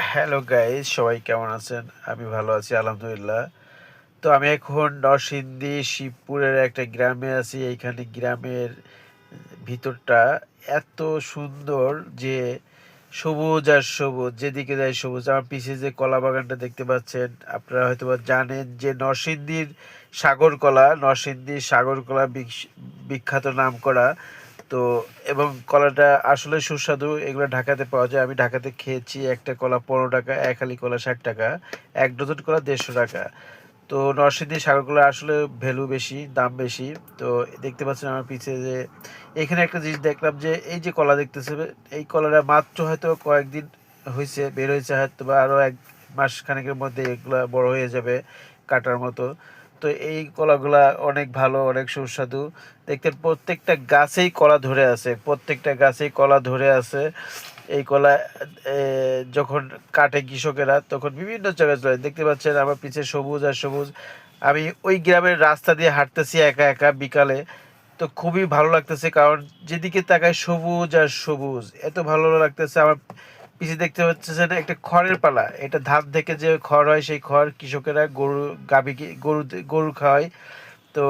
Hello guys, সবাই কেমন আছেন? আমি ভালো আছি আলহামদুলিল্লাহ। তো আমি এখন নরসিংদী শিবপুরের একটা গ্রামে আছি। এইখানে গ্রামের ভিতরটা এত সুন্দর যে সবুজ আর সবুজ, যেদিকে যায় সবুজ। আমার পিছে যে কলা বাগানটা দেখতে পাচ্ছেন, আপনারা হয়তো বা জানেন যে নরসিংদীর সাগর কলা বিখ্যাত নাম করা। তো এবং কলাটা আসলে সুস্বাদু। এগুলো ঢাকাতে পাওয়া যায়। আমি ঢাকাতে খেয়েছি। একটা কলা 15 টাকা, এক হালি কলা 60 টাকা, এক ডজন কলা 150 টাকা। তো নরসিংদীর সাগর কলা আসলে ভ্যালু বেশি, দাম বেশি। তো দেখতে পাচ্ছেন আমার পিছে যে এখানে একটা জিনিস দেখলাম, যে এই যে কলা দেখতেছে, এই কলাটা মাত্র হয়তো কয়েকদিন হয়েছে, বের হয়েছে, হয়তো বা আরও 1 মাস খানেকের মধ্যে এগুলা বড় হয়ে যাবে কাটার মতো। তো এই কলাগুলা অনেক ভালো, অনেক সুস্বাদু। দেখতে প্রত্যেকটা গাছেই কলা ধরে আছে, প্রত্যেকটা গাছেই কলা ধরে আছে। এই কলা যখন কাটে কৃষকেরা, তখন বিভিন্ন জায়গায় চলে। দেখতে পাচ্ছেন আমার পিছে সবুজ আর সবুজ। আমি ওই গ্রামের রাস্তা দিয়ে হাঁটতেছি একা একা বিকালে। তো খুবই ভালো লাগতেছে, কারণ যেদিকে তাকায় সবুজ আর সবুজ, এত ভালো লাগতেছে। আমার পিছে দেখতে পাচ্ছেন একটা খড়ের পালা। এটা ধান থেকে যে খড় হয়, সেই খড় কৃষকেরা গরু খাওয়ায়। তো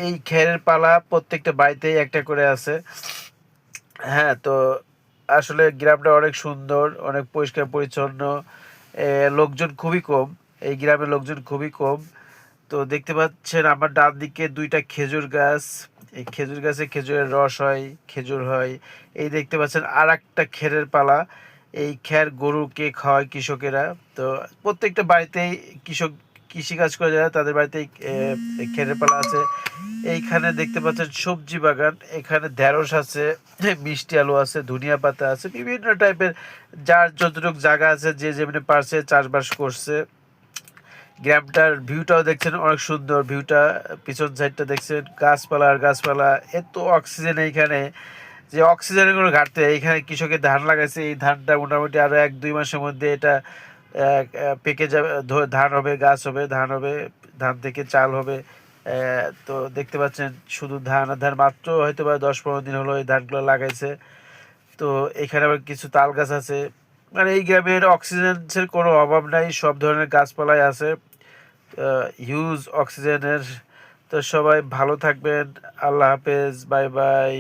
এই খেরের পালা প্রত্যেকটা বাড়িতেই একটা করে আছে। হ্যাঁ, তো আসলে গ্রামটা অনেক সুন্দর, অনেক পরিষ্কার পরিচ্ছন্ন। লোকজন খুবই কম, এই গ্রামের লোকজন খুবই কম। তো দেখতে পাচ্ছেন আমার ডান দিকে 2টা খেজুর গাছ। এই খেজুর গাছে খেজুরের রস হয়, খেজুর হয়। এই দেখতে পাচ্ছেন আর একটা খেরের পালা। এই খের গরুকে খাওয়ায় কৃষকেরা। তো প্রত্যেকটা বাড়িতেই কৃষক কৃষিকাজ করে যারা, তাদের বাড়িতেই খেরের পালা আছে। এইখানে দেখতে পাচ্ছেন সবজি বাগান। এখানে ঢেঁড়স আছে, মিষ্টি আলু আছে, ধনিয়া পাতা আছে, বিভিন্ন টাইপের। যার যতটুকু জায়গা আছে, যে যেমনি পারছে চাষবাস করছে। গ্রামটার ভিউটাও দেখছেন, অনেক সুন্দর ভিউটা। পিছন সাইডটা দেখছেন গাছপালা আর গাছপালা। এত অক্সিজেন এইখানে, যে অক্সিজেনের কোনো ঘাটতি নেই। এইখানে কৃষকের ধান লাগাইছে, এই ধানটা মোটামুটি আরো 1-2 মাসের মধ্যে এটা পেকে যাবে, ধান হবে, গাছ হবে, ধান হবে, ধান থেকে চাল হবে। তো দেখতে পাচ্ছেন শুধু ধান আর ধান। মাত্র হয়তো বা 10-15 দিন হলো এই ধানগুলো লাগাইছে। তো এখানে আবার কিছু তাল গাছ আছে। মানে এই গ্রামের অক্সিজেনের কোনো অভাব নাই, সব ধরনের গাছপালাই আছে, হিউজ অক্সিজেনের। তো সবাই ভালো থাকবেন। আল্লাহ হাফেজ, বাই বাই।